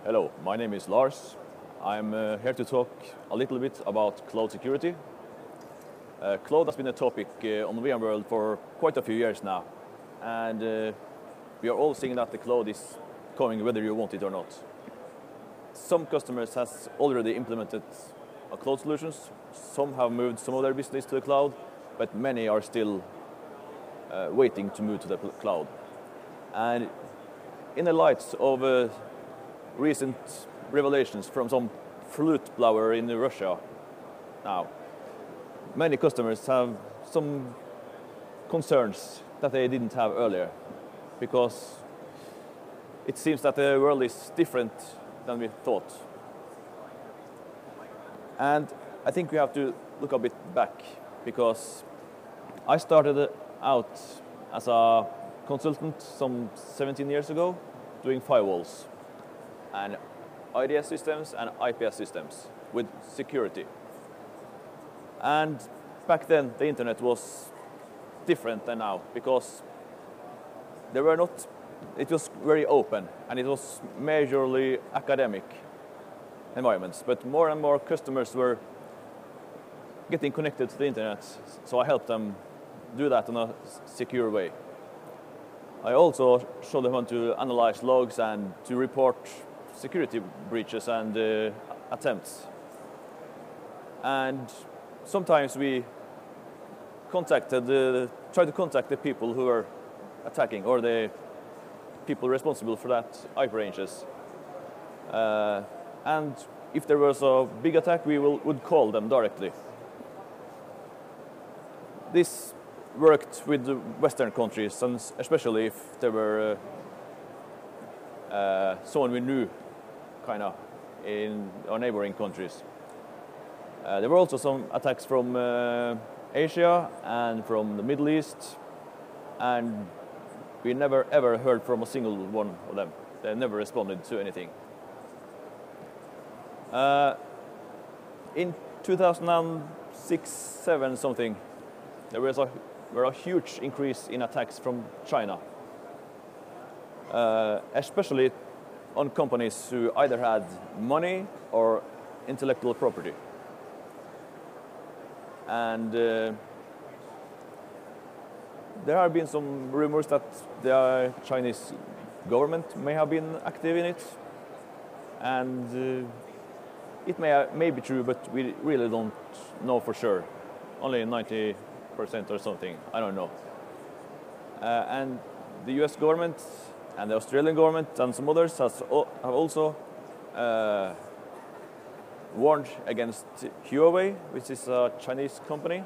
Hello, my name is Lars. I'm here to talk a little bit about cloud security. Cloud has been a topic on VMworld for quite a few years now, and we are all seeing that the cloud is coming whether you want it or not. Some customers has already implemented cloud solutions, some have moved some of their business to the cloud, but many are still waiting to move to the cloud. And in the light of recent revelations from some flute blower in Russia now, many customers have some concerns that they didn't have earlier, because it seems that the world is different than we thought. And I think we have to look a bit back, because I started out as a consultant some 17 years ago doing firewalls and IDS systems and IPS systems with security. And back then the internet was different than now, because it was very open and it was majorly academic environments, but more and more customers were getting connected to the internet, so I helped them do that in a secure way. I also showed them how to analyze logs and to report security breaches and attempts. And sometimes we tried to contact the people who were attacking, or the people responsible for that IP ranges. And if there was a big attack, we would call them directly. This worked with the Western countries, and especially if there were someone we knew, kind of, in our neighboring countries. There were also some attacks from Asia and from the Middle East, and we never ever heard from a single one of them. They never responded to anything. In 2006-07 something, there was a huge increase in attacks from China, especially on companies who either had money or intellectual property. And there have been some rumors that the Chinese government may have been active in it, and it may be true, but we really don't know for sure. Only 90% or something, I don't know. And the US government and the Australian government and some others have also warned against Huawei, which is a Chinese company.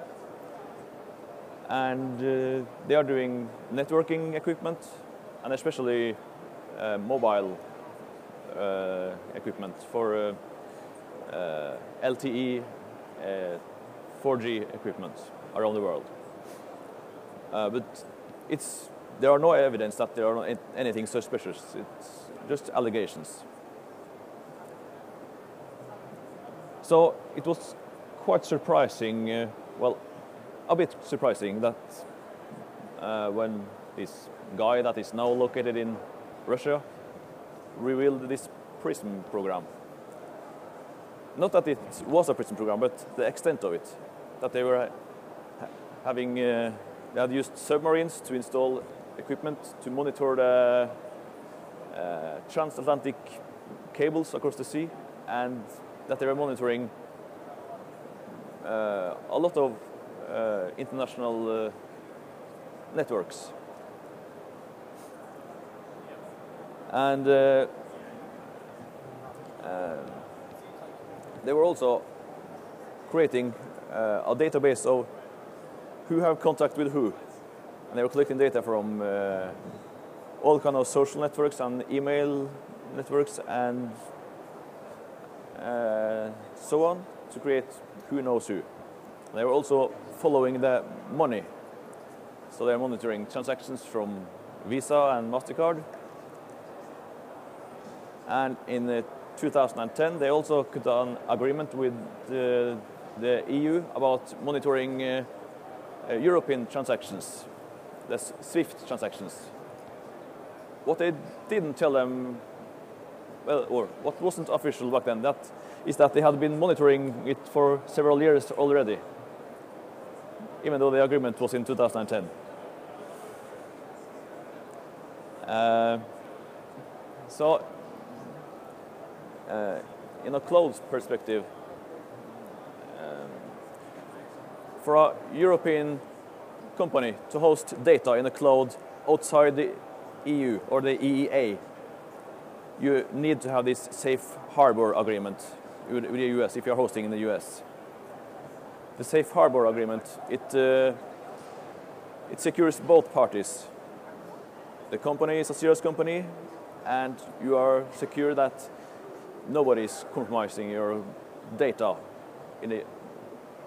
And they are doing networking equipment, and especially mobile equipment for LTE 4G equipment around the world. But there are no evidence that there are anything suspicious. It's just allegations. So it was quite surprising, well, a bit surprising that when this guy that is now located in Russia revealed this PRISM program. Not that it was a PRISM program, but the extent of it. That they were having, they had used submarines to install equipment to monitor the transatlantic cables across the sea, and that they were monitoring a lot of international networks. And they were also creating a database of who have contact with who. And they were collecting data from all kind of social networks and email networks and so on, to create who knows who. They were also following the money. So they're monitoring transactions from Visa and MasterCard. And in 2010, they also cut an agreement with the EU about monitoring European transactions, the SWIFT transactions. What they didn't tell them well, or what wasn't official back then, that is that they had been monitoring it for several years already, even though the agreement was in 2010. So, in a cloud perspective, for a European company to host data in a cloud outside the EU or the EEA, you need to have this safe harbor agreement with the US if you're hosting in the US. The safe harbor agreement, it secures both parties. The company is a serious company, and you are secure that nobody is compromising your data,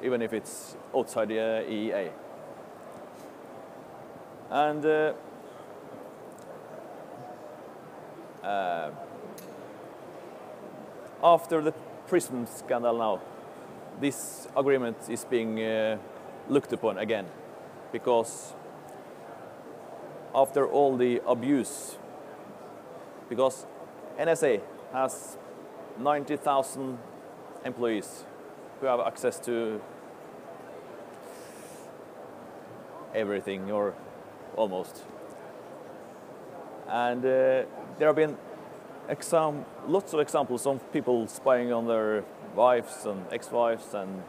even if it's outside the EEA. And after the prison scandal now, this agreement is being looked upon again, because after all the abuse, because NSA has 90,000 employees who have access to everything, or almost. And there have been lots of examples of people spying on their wives and ex-wives, and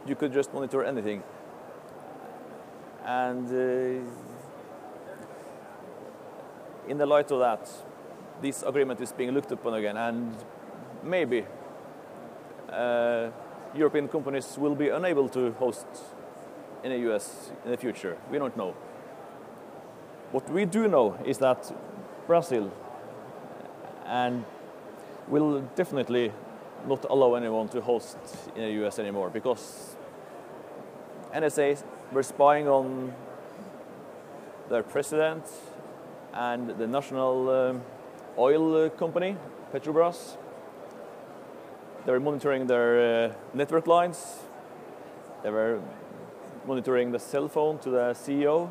you could just monitor anything. And in the light of that, this agreement is being looked upon again, and maybe European companies will be unable to host in the US in the future. We don't know. What we do know is that Brazil and will definitely not allow anyone to host in the US anymore, because NSA were spying on their president and the national oil company, Petrobras. They were monitoring their network lines. They were monitoring the cell phone to the CEO.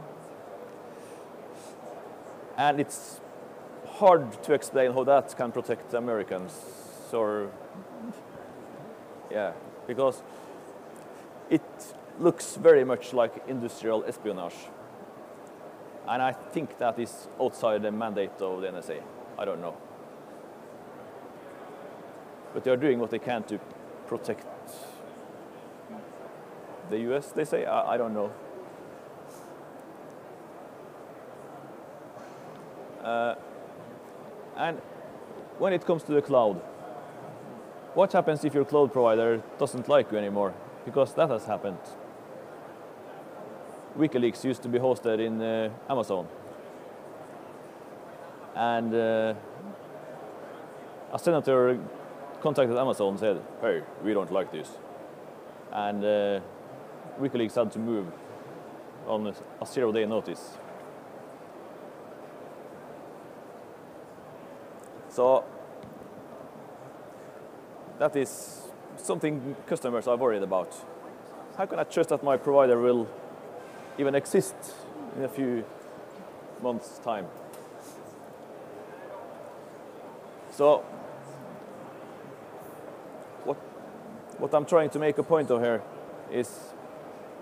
And it's hard to explain how that can protect Americans, or yeah, because it looks very much like industrial espionage. And I think that is outside the mandate of the NSA. I don't know. But they are doing what they can to protect the US, they say. I don't know. And when it comes to the cloud, what happens if your cloud provider doesn't like you anymore? Because that has happened. WikiLeaks used to be hosted in Amazon. And a senator contacted Amazon and said, "Hey, we don't like this." And WikiLeaks had to move on a 0-day notice. So that is something customers are worried about. How can I trust that my provider will even exist in a few months' time? So what I'm trying to make a point of here is,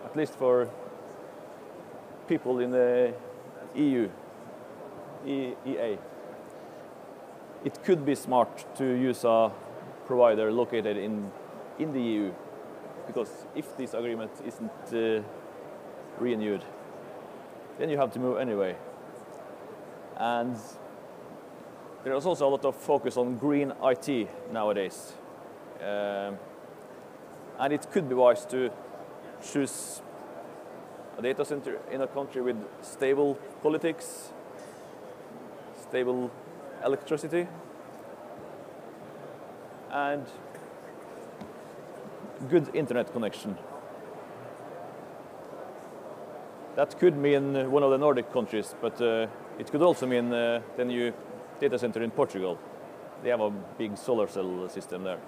at least for people in the EU, EEA, it could be smart to use a provider located in the EU, because if this agreement isn't renewed, then you have to move anyway. And there is also a lot of focus on green IT nowadays. And it could be wise to choose a data center in a country with stable politics, stable electricity, and good internet connection. That could mean one of the Nordic countries, but it could also mean the new data center in Portugal. They have a big solar cell system there.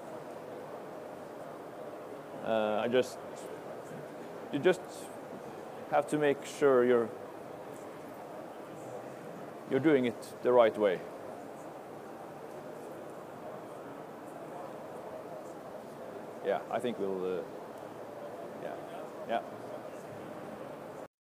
You just have to make sure you're doing it the right way. yeah, I think we'll. Yeah, yeah.